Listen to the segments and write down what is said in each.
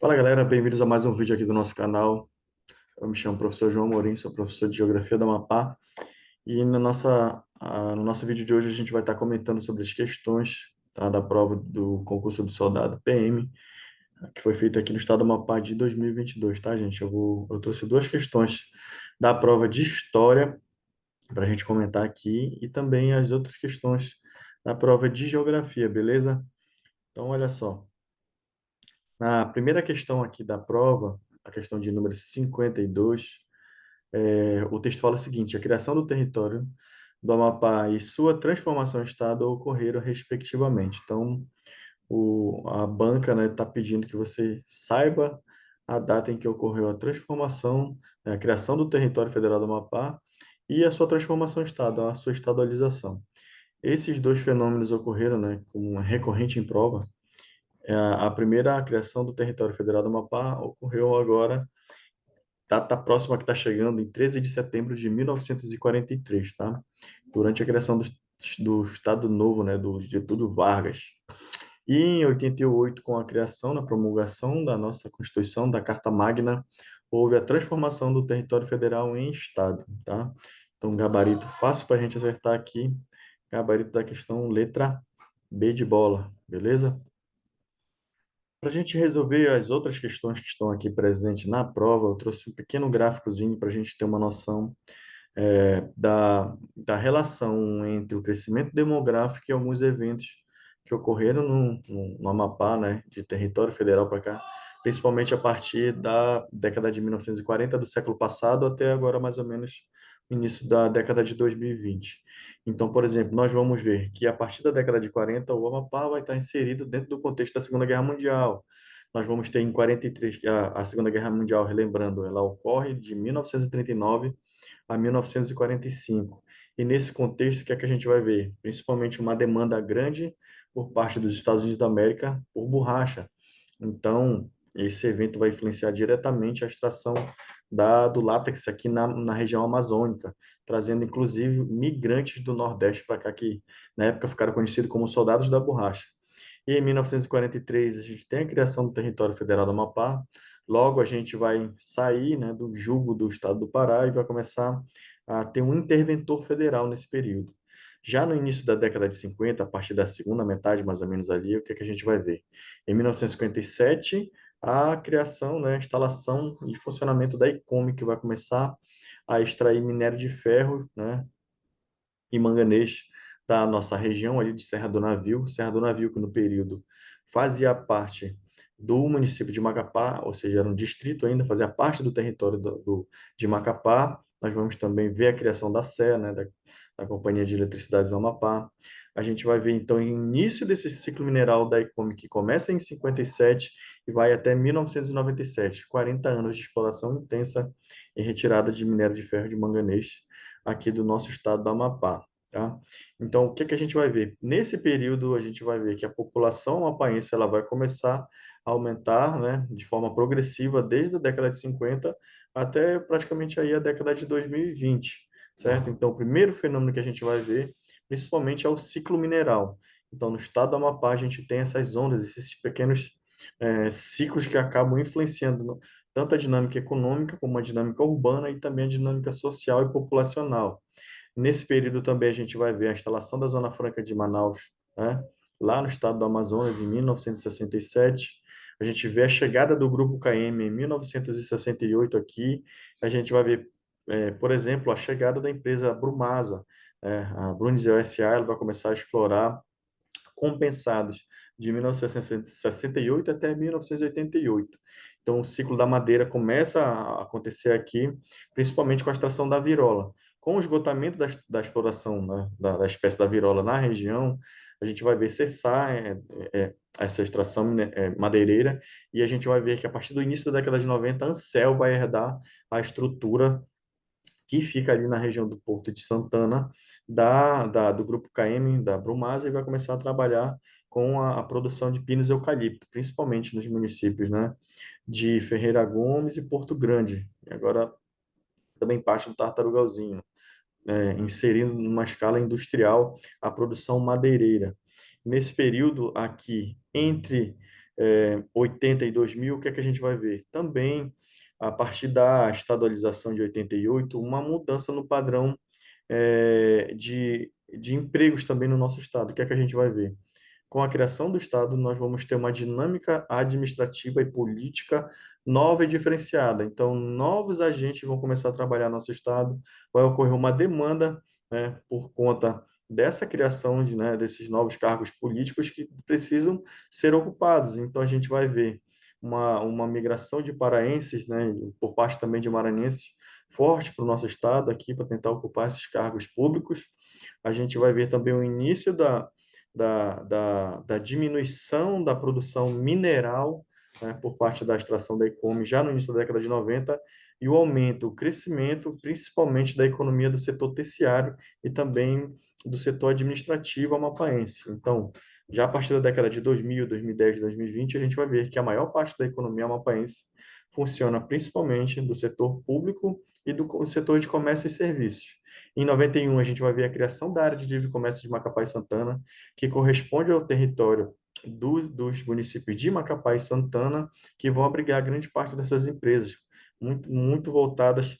Fala galera, bem-vindos a mais um vídeo aqui do nosso canal. Eu me chamo professor João Amorim, sou professor de Geografia da Amapá e no nosso vídeo de hoje a gente vai estar comentando sobre as questões, tá, da prova do concurso do soldado PM, que foi feita aqui no estado do Amapá de 2022, tá, gente? Eu trouxe duas questões da prova de História para a gente comentar aqui e também as outras questões da prova de Geografia, beleza? Então, olha só. Na primeira questão aqui da prova, a questão de número 52, o texto fala o seguinte: a criação do território do Amapá e sua transformação em estado ocorreram respectivamente. Então, a banca, né, está pedindo que você saiba a data em que ocorreu a transformação, né, a criação do território federal do Amapá e a sua transformação em estado, a sua estadualização. Esses dois fenômenos ocorreram, né, como recorrente em prova. A primeira, a criação do território federal do Amapá, ocorreu agora, data próxima que está chegando, em 13 de setembro de 1943, tá? Durante a criação do Estado Novo, né, do Getúlio Vargas. E em 88, com a criação, na promulgação da nossa Constituição, da Carta Magna, houve a transformação do território federal em Estado, tá? Então, gabarito fácil para a gente acertar aqui, gabarito da questão letra B de bola, beleza? Para a gente resolver as outras questões que estão aqui presentes na prova, eu trouxe um pequeno gráficozinho para a gente ter uma noção da relação entre o crescimento demográfico e alguns eventos que ocorreram no Amapá, né, de território federal para cá, principalmente a partir da década de 1940 do século passado até agora, mais ou menos, o início da década de 2020. Então, por exemplo, nós vamos ver que a partir da década de 40, o Amapá vai estar inserido dentro do contexto da Segunda Guerra Mundial. Nós vamos ter em 43, que a Segunda Guerra Mundial, relembrando, ela ocorre de 1939 a 1945. E nesse contexto, o que é que a gente vai ver? Principalmente uma demanda grande por parte dos Estados Unidos da América por borracha. Então, esse evento vai influenciar diretamente a extração do látex aqui na região amazônica, trazendo inclusive migrantes do Nordeste para cá, que na época ficaram conhecidos como soldados da borracha. E em 1943, a gente tem a criação do Território Federal do Amapá. Logo, a gente vai sair, né, do jugo do Estado do Pará e vai começar a ter um interventor federal nesse período. Já no início da década de 50, a partir da segunda metade, mais ou menos ali, o que é que a gente vai ver? Em 1957, a criação, né, a instalação e funcionamento da ICOME, que vai começar a extrair minério de ferro, né, e manganês da nossa região ali de Serra do Navio que no período fazia parte do município de Macapá, ou seja, era um distrito ainda, fazia parte do território de Macapá. Nós vamos também ver a criação da SE, né, da Companhia de Eletricidade do Amapá. A gente vai ver, então, o início desse ciclo mineral da ICOME, que começa em 57 e vai até 1997, 40 anos de exploração intensa e retirada de minério de ferro e de manganês aqui do nosso estado do Amapá, tá? Então, o que que a gente vai ver? Nesse período, a gente vai ver que a população amapaense ela vai começar a aumentar, né, de forma progressiva desde a década de 50 até praticamente aí a década de 2020, certo? Então, o primeiro fenômeno que a gente vai ver, principalmente, é o ciclo mineral. Então, no estado do Amapá, a gente tem essas ondas, esses pequenos ciclos que acabam influenciando tanto a dinâmica econômica como a dinâmica urbana e também a dinâmica social e populacional. Nesse período também a gente vai ver a instalação da Zona Franca de Manaus, né, lá no estado do Amazonas, em 1967. A gente vê a chegada do Grupo KM em 1968 aqui. A gente vai ver, por exemplo, a chegada da empresa Brumasa. A Brunizel SA ela vai começar a explorar compensados de 1968 até 1988. Então, o ciclo da madeira começa a acontecer aqui, principalmente com a extração da virola. Com o esgotamento da exploração, né, da espécie da virola na região, a gente vai ver cessar essa extração, né, madeireira e a gente vai ver que a partir do início da década de 90, a Ansel vai herdar a estrutura que fica ali na região do Porto de Santana, do Grupo KM, da Brumasa, e vai começar a trabalhar com a produção de pinos e eucalipto, principalmente nos municípios, né, de Ferreira Gomes e Porto Grande, e agora também parte do Tartarugalzinho, inserindo numa escala industrial a produção madeireira. Nesse período aqui, entre 82 mil, o que é que a gente vai ver? Também, a partir da estadualização de 88, uma mudança no padrão de empregos também no nosso estado. O que é que a gente vai ver? Com a criação do Estado, nós vamos ter uma dinâmica administrativa e política nova e diferenciada. Então, novos agentes vão começar a trabalhar no nosso Estado, vai ocorrer uma demanda, né, por conta dessa criação desses novos cargos políticos que precisam ser ocupados. Então, a gente vai ver uma migração de paraenses, né, por parte também de maranhenses, forte para o nosso Estado aqui, para tentar ocupar esses cargos públicos. A gente vai ver também o início da diminuição da produção mineral, né, por parte da extração da Ecome já no início da década de 90, e o aumento, o crescimento, principalmente da economia do setor terciário e também do setor administrativo amapaense. Então, já a partir da década de 2000, 2010, 2020, a gente vai ver que a maior parte da economia amapaense funciona principalmente do setor público e do setor de comércio e serviços. Em 91, a gente vai ver a criação da área de livre comércio de Macapá e Santana, que corresponde ao território dos municípios de Macapá e Santana, que vão abrigar grande parte dessas empresas, muito voltadas,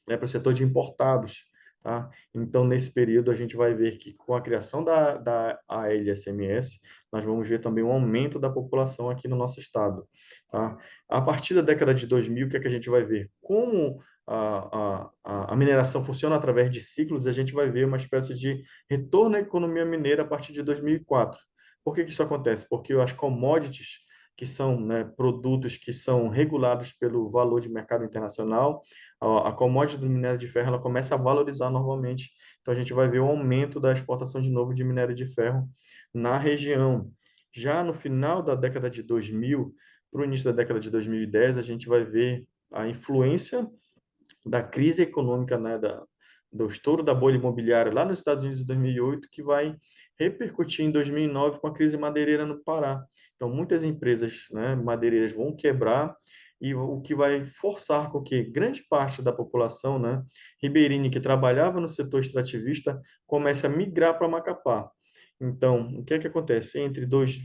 né, para o setor de importados. Tá? Então, nesse período, a gente vai ver que com a criação da ALSMS, nós vamos ver também um aumento da população aqui no nosso estado. Tá? A partir da década de 2000, o que é que a gente vai ver? Como a mineração funciona através de ciclos, a gente vai ver uma espécie de retorno à economia mineira a partir de 2004. Por que que isso acontece? Porque as commodities, que são, né, produtos que são regulados pelo valor de mercado internacional, a commodity do minério de ferro ela começa a valorizar novamente. Então, a gente vai ver o aumento da exportação de novo de minério de ferro na região. Já no final da década de 2000, para o início da década de 2010, a gente vai ver a influência da crise econômica, né, do estouro da bolha imobiliária lá nos Estados Unidos em 2008, que vai repercutir em 2009 com a crise madeireira no Pará. Então, muitas empresas, né, madeireiras vão quebrar, e o que vai forçar com que grande parte da população, né, ribeirinha que trabalhava no setor extrativista comece a migrar para Macapá. Então, o que é que acontece?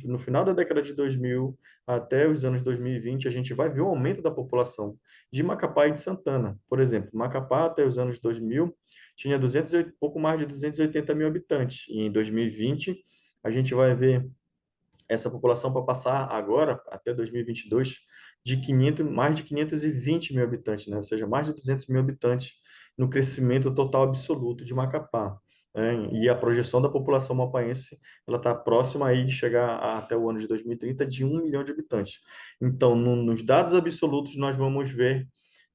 No final da década de 2000 até os anos 2020, a gente vai ver um aumento da população de Macapá e de Santana. Por exemplo, Macapá, até os anos 2000, tinha pouco mais de 280 mil habitantes. E em 2020, a gente vai ver essa população para passar agora, até 2022, de 500, mais de 520 mil habitantes, né? Ou seja, mais de 200 mil habitantes no crescimento total absoluto de Macapá. Né? E a projeção da população mapaense ela está próxima aí de chegar até o ano de 2030 de 1 milhão de habitantes. Então, nos dados absolutos, nós vamos ver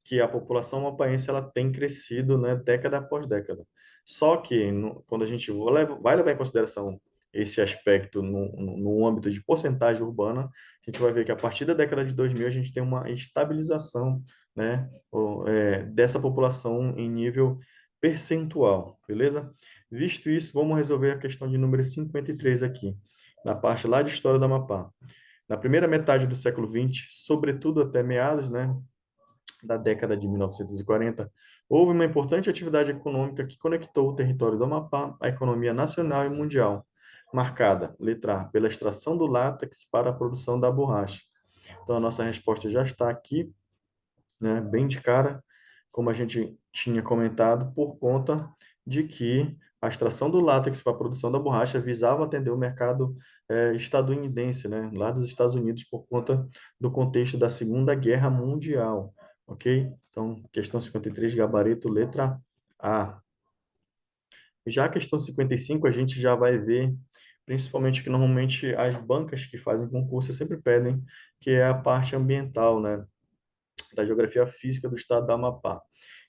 que a população mapaense ela tem crescido, né, década após década. Só que quando a gente vai levar em consideração esse aspecto no âmbito de porcentagem urbana, a gente vai ver que a partir da década de 2000 a gente tem uma estabilização, né, dessa população em nível percentual, beleza? Visto isso, vamos resolver a questão de número 53 aqui, na parte lá de História do Amapá. Na primeira metade do século XX, sobretudo até meados, né, da década de 1940, houve uma importante atividade econômica que conectou o território do Amapá à economia nacional e mundial, marcada, letra A, pela extração do látex para a produção da borracha. Então, a nossa resposta já está aqui, né, bem de cara, como a gente tinha comentado, por conta de que a extração do látex para a produção da borracha visava atender o mercado estadunidense, né, lá dos Estados Unidos, por conta do contexto da Segunda Guerra Mundial, ok? Então, questão 53, gabarito, letra A. Já a questão 55, a gente já vai ver, principalmente que normalmente as bancas que fazem concurso sempre pedem, que é a parte ambiental, né? Da geografia física do estado do Amapá.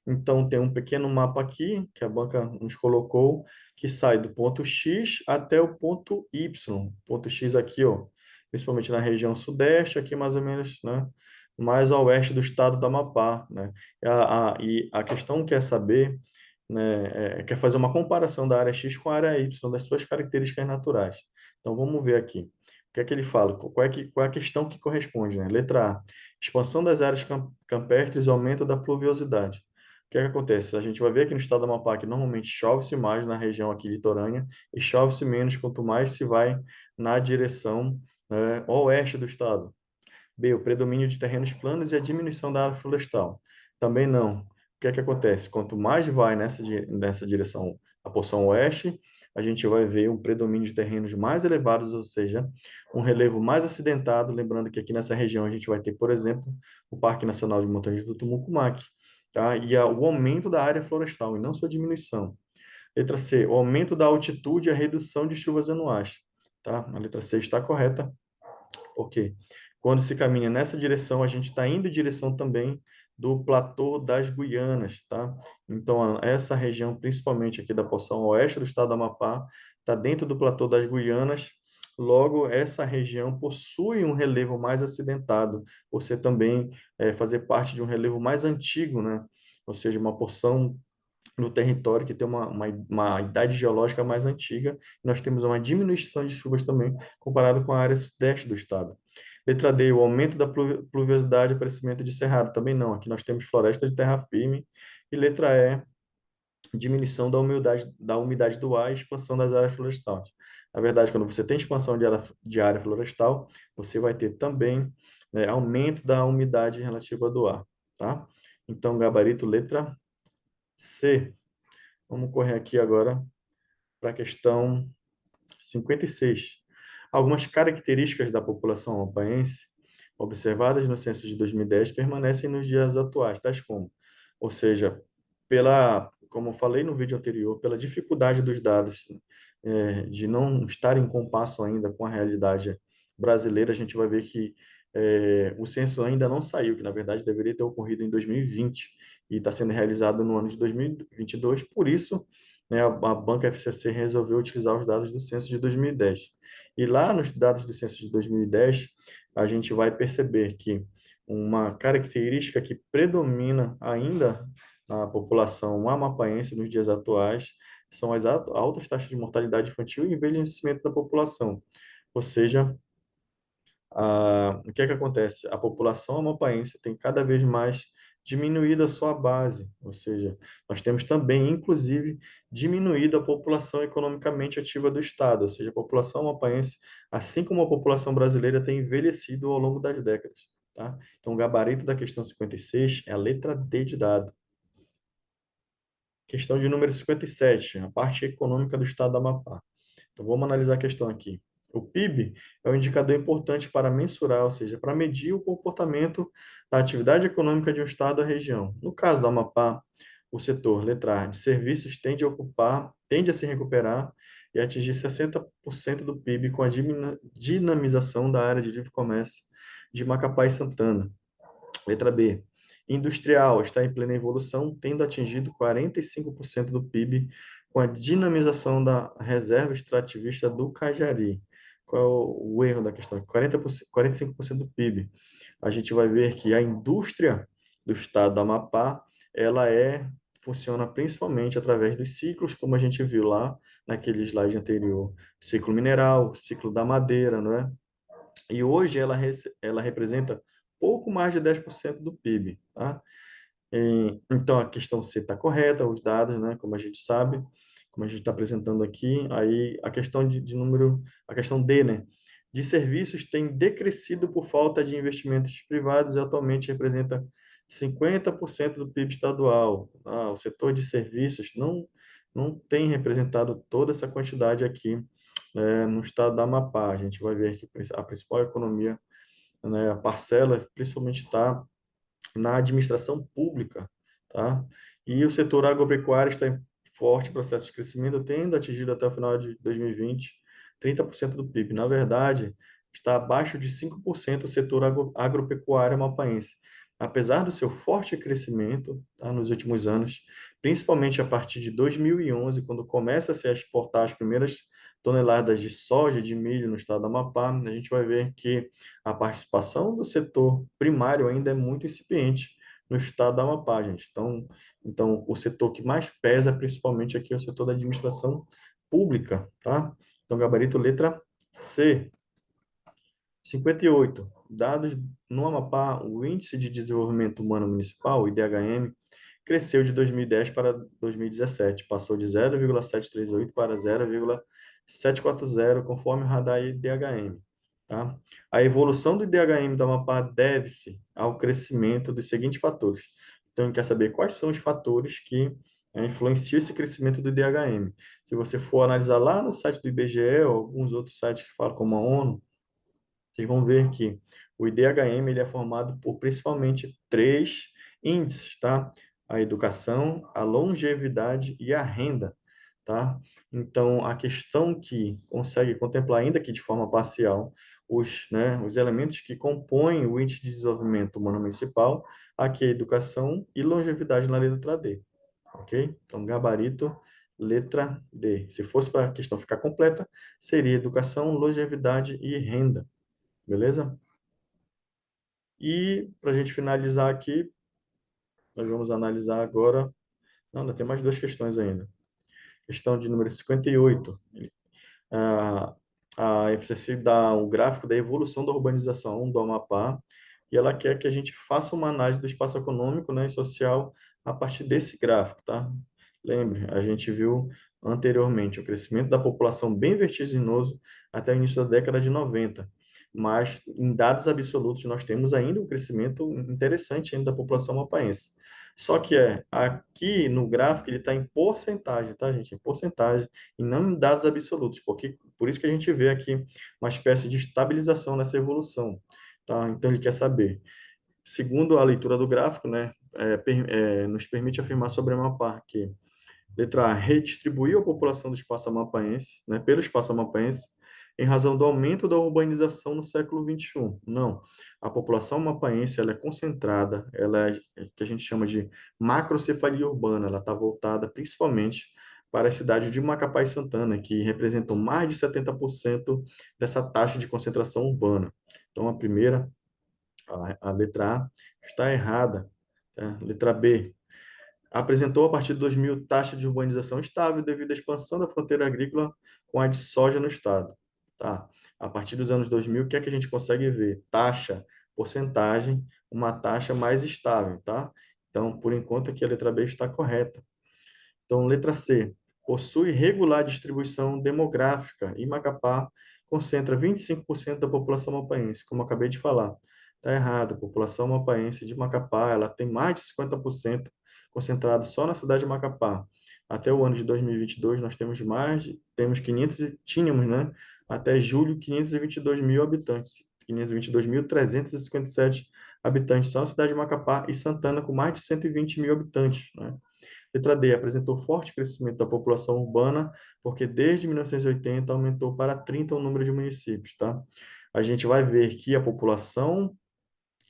Então, tem um pequeno mapa aqui, que a banca nos colocou, que sai do ponto X até o ponto Y. Ponto X aqui, ó, principalmente na região sudeste, aqui mais ou menos, né, mais ao oeste do estado do Amapá, né? E a questão quer saber, né, quer fazer uma comparação da área X com a área Y, das suas características naturais. Então, vamos ver aqui. O que é que ele fala? Qual é a questão que corresponde, né? Letra A. Expansão das áreas campestres e aumento da pluviosidade. O que é que acontece? A gente vai ver aqui no estado do Amapá que normalmente chove-se mais na região aqui litorânea e chove-se menos quanto mais se vai na direção oeste do estado. B, o predomínio de terrenos planos e a diminuição da área florestal. Também não. O que é que acontece? Quanto mais vai nessa direção, a porção oeste, a gente vai ver um predomínio de terrenos mais elevados, ou seja, um relevo mais acidentado. Lembrando que aqui nessa região a gente vai ter, por exemplo, o Parque Nacional de Montanhas do Tumucumaque, tá? E o aumento da área florestal e não sua diminuição. Letra C, o aumento da altitude e a redução de chuvas anuais, tá? A letra C está correta. Ok. Quando se caminha nessa direção, a gente está indo em direção também do platô das Guianas, tá? Então, essa região, principalmente aqui da porção oeste do estado do Amapá, está dentro do platô das Guianas. Logo, essa região possui um relevo mais acidentado, por ser também fazer parte de um relevo mais antigo, né? Ou seja, uma porção no território que tem uma idade geológica mais antiga. Nós temos uma diminuição de chuvas também, comparado com a área sudeste do estado. Letra D, o aumento da pluviosidade e aparecimento de cerrado. Também não, aqui nós temos floresta de terra firme. E letra E, diminuição da umidade do ar e expansão das áreas florestais. Na verdade, quando você tem expansão de área florestal, você vai ter também, né, aumento da umidade relativa do ar, tá? Então, gabarito letra C. Vamos correr aqui agora para a questão 56. Algumas características da população amapáense observadas no censo de 2010 permanecem nos dias atuais, tais como, ou seja, como eu falei no vídeo anterior, pela dificuldade dos dados, de não estar em compasso ainda com a realidade brasileira, a gente vai ver que o censo ainda não saiu, que na verdade deveria ter ocorrido em 2020 e está sendo realizado no ano de 2022. Por isso, né, a banca FCC resolveu utilizar os dados do censo de 2010. E lá nos dados do censo de 2010, a gente vai perceber que uma característica que predomina ainda na população amapaense nos dias atuais são as altas taxas de mortalidade infantil e envelhecimento da população. Ou seja, o que é que acontece? A população amapaense tem cada vez mais diminuído a sua base, ou seja, nós temos também, inclusive, diminuído a população economicamente ativa do Estado, ou seja, a população amapaense, assim como a população brasileira, tem envelhecido ao longo das décadas, tá? Então, o gabarito da questão 56 é a letra D de dado. Questão de número 57, a parte econômica do Estado do Amapá. Então, vamos analisar a questão aqui. O PIB é um indicador importante para mensurar, ou seja, para medir o comportamento da atividade econômica de um estado ou região. No caso do Amapá, o setor, letra A, de serviços tende a se recuperar e atingir 60% do PIB com a dinamização da área de livre comércio de Macapá e Santana. Letra B. Industrial está em plena evolução, tendo atingido 45% do PIB com a dinamização da reserva extrativista do Cajari. Qual é o erro da questão? 45% do PIB. A gente vai ver que a indústria do estado do Amapá, ela funciona principalmente através dos ciclos, como a gente viu lá naquele slide anterior. Ciclo mineral, ciclo da madeira, não é? E hoje ela representa pouco mais de 10% do PIB, tá? Então, a questão C está correta, os dados, né, como a gente sabe, como a gente está apresentando aqui, aí a questão de número, a questão D, né, de serviços tem decrescido por falta de investimentos privados e atualmente representa 50% do PIB estadual. O setor de serviços não tem representado toda essa quantidade aqui, no estado da Amapá. A gente vai ver que a principal economia, né, a parcela, principalmente está na administração pública, tá? E o setor agropecuário está em forte processo de crescimento, tendo atingido até o final de 2020 30% do PIB. Na verdade, está abaixo de 5% o setor agropecuário amapaense. Apesar do seu forte crescimento, tá, nos últimos anos, principalmente a partir de 2011, quando começa a se exportar as primeiras toneladas de soja, de milho no estado do Amapá, a gente vai ver que a participação do setor primário ainda é muito incipiente no estado do Amapá, gente. Então, o setor que mais pesa, principalmente aqui, é o setor da administração pública, tá? Então, gabarito letra C. 58. Dados no Amapá, o Índice de Desenvolvimento Humano Municipal, o IDHM, cresceu de 2010 para 2017, passou de 0,738 para 0,740, conforme o radar IDHM. tá? A evolução do IDHM do Amapá deve-se ao crescimento dos seguintes fatores. Então, a gente quer saber quais são os fatores que influenciam esse crescimento do IDHM. Se você for analisar lá no site do IBGE ou alguns outros sites que falam como a ONU, vocês vão ver que o IDHM ele é formado por principalmente três índices, tá? A educação, a longevidade e a renda, tá? Então, a questão que consegue contemplar, ainda que de forma parcial, os elementos que compõem o Índice de Desenvolvimento Humano Municipal, aqui é educação e longevidade na letra D, ok? Então, gabarito, letra D. Se fosse para a questão ficar completa, seria educação, longevidade e renda. Beleza? E para a gente finalizar aqui, nós vamos analisar agora. Não, ainda tem mais duas questões ainda. Questão de número 58. A, a FCC dá um gráfico da evolução da urbanização do Amapá e ela quer que a gente faça uma análise do espaço econômico, né, e social a partir desse gráfico, tá? Lembre, a gente viu anteriormente o crescimento da população bem vertiginoso até o início da década de 90, mas em dados absolutos nós temos ainda um crescimento interessante ainda da população mapaense. Só que aqui no gráfico ele está em porcentagem, tá, gente? Em porcentagem e não em dados absolutos, porque por isso que a gente vê aqui uma espécie de estabilização nessa evolução, tá? Então ele quer saber, segundo a leitura do gráfico, né, nos permite afirmar sobre a Amapá que letra A, redistribuiu a população do espaço amapaense, né, pelo espaço amapaense, em razão do aumento da urbanização no século XXI. Não, a população amapaense ela é concentrada, ela é que a gente chama de macrocefalia urbana, ela está voltada principalmente para a cidade de Macapá e Santana, que representam mais de 70% dessa taxa de concentração urbana. Então, a primeira, a letra A, está errada. Tá? Letra B, apresentou a partir de 2000 taxa de urbanização estável devido à expansão da fronteira agrícola com a de soja no estado. Tá? A partir dos anos 2000, o que é que a gente consegue ver? Taxa, porcentagem, uma taxa mais estável, tá? Então, por enquanto aqui a letra B está correta. Então, letra C, possui regular distribuição demográfica e Macapá concentra 25% da população mapaense, como eu acabei de falar. Está errado, a população mapaense de Macapá, ela tem mais de 50% concentrado só na cidade de Macapá. Até o ano de 2022, nós temos temos 500, tínhamos, né, até julho, 522 mil habitantes, 522.357 habitantes só na cidade de Macapá e Santana com mais de 120 mil habitantes, né? Letra D, apresentou forte crescimento da população urbana, porque desde 1980 aumentou para 30 o número de municípios, tá? A gente vai ver que a população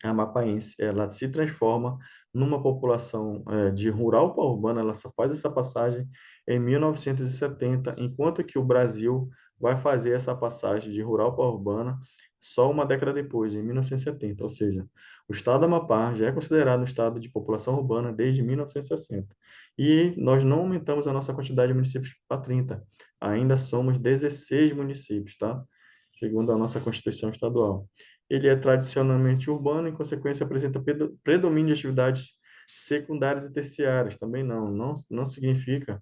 amapaense, ela se transforma numa população de rural para urbana, ela só faz essa passagem em 1970, enquanto que o Brasil vai fazer essa passagem de rural para urbana só uma década depois, em 1970, ou seja, o estado do Amapá já é considerado um estado de população urbana desde 1960. E nós não aumentamos a nossa quantidade de municípios para 30, ainda somos 16 municípios, tá? Segundo a nossa Constituição Estadual. Ele é tradicionalmente urbano, em consequência, apresenta predomínio de atividades secundárias e terciárias. Também não significa,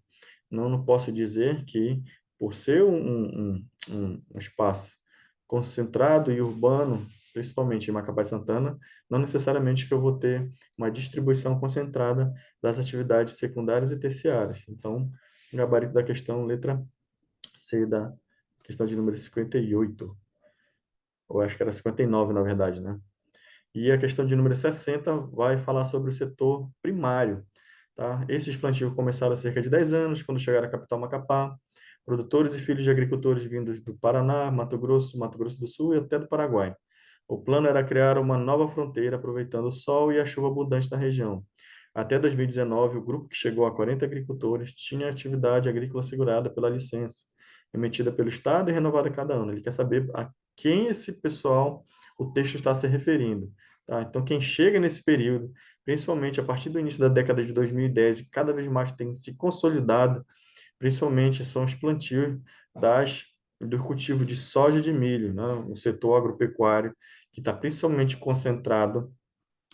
não posso dizer que, por ser um espaço concentrado e urbano, principalmente em Macapá e Santana, não necessariamente que eu vou ter uma distribuição concentrada das atividades secundárias e terciárias. Então, o gabarito da questão, letra C da questão de número 58, ou acho que era 59, na verdade, né? E a questão de número 60 vai falar sobre o setor primário. Tá? Esses plantios começaram há cerca de 10 anos, quando chegaram à capital Macapá. Produtores e filhos de agricultores vindos do Paraná, Mato Grosso do Sul e até do Paraguai. O plano era criar uma nova fronteira, aproveitando o sol e a chuva abundante na região. Até 2019, o grupo que chegou a 40 agricultores tinha atividade agrícola segurada pela licença, emitida pelo Estado e renovada cada ano. Ele quer saber a quem esse pessoal, o texto está se referindo. Tá? Então, quem chega nesse período, principalmente a partir do início da década de 2010, e cada vez mais tem se consolidado, principalmente são os plantios do cultivo de soja e de milho, né? O setor agropecuário, que está principalmente concentrado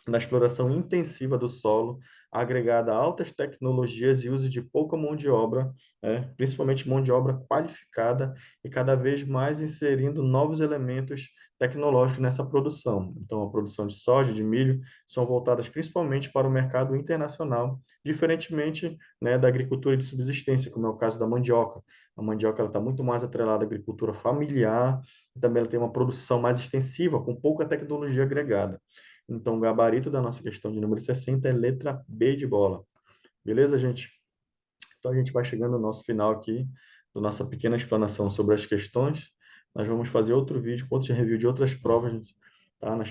na exploração intensiva do solo, agregada a altas tecnologias e uso de pouca mão de obra, né? Principalmente mão de obra qualificada e cada vez mais inserindo novos elementos tecnológicos nessa produção. Então, a produção de soja, de milho, são voltadas principalmente para o mercado internacional, diferentemente, né, da agricultura de subsistência, como é o caso da mandioca. A mandioca está muito mais atrelada à agricultura familiar, e também ela tem uma produção mais extensiva, com pouca tecnologia agregada. Então, o gabarito da nossa questão de número 60 é letra B de bola. Beleza, gente? Então, a gente vai chegando no nosso final aqui, da nossa pequena explanação sobre as questões. Nós vamos fazer outro vídeo com outro review de outras provas, tá? Nos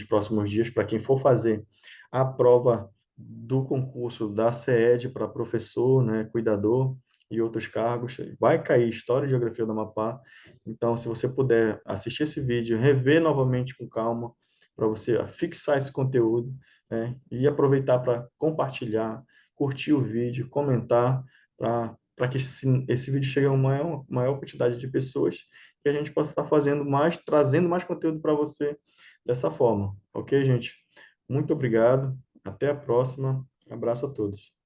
próximos dias, para quem for fazer a prova do concurso da CED para professor, né, cuidador e outros cargos, vai cair História e Geografia do Amapá. Então, se você puder assistir esse vídeo, rever novamente com calma, para você fixar esse conteúdo, né, e aproveitar para compartilhar, curtir o vídeo, comentar, para que esse vídeo chegue a uma maior quantidade de pessoas e a gente possa estar fazendo mais, trazendo mais conteúdo para você dessa forma. Ok, gente? Muito obrigado. Até a próxima. Abraço a todos.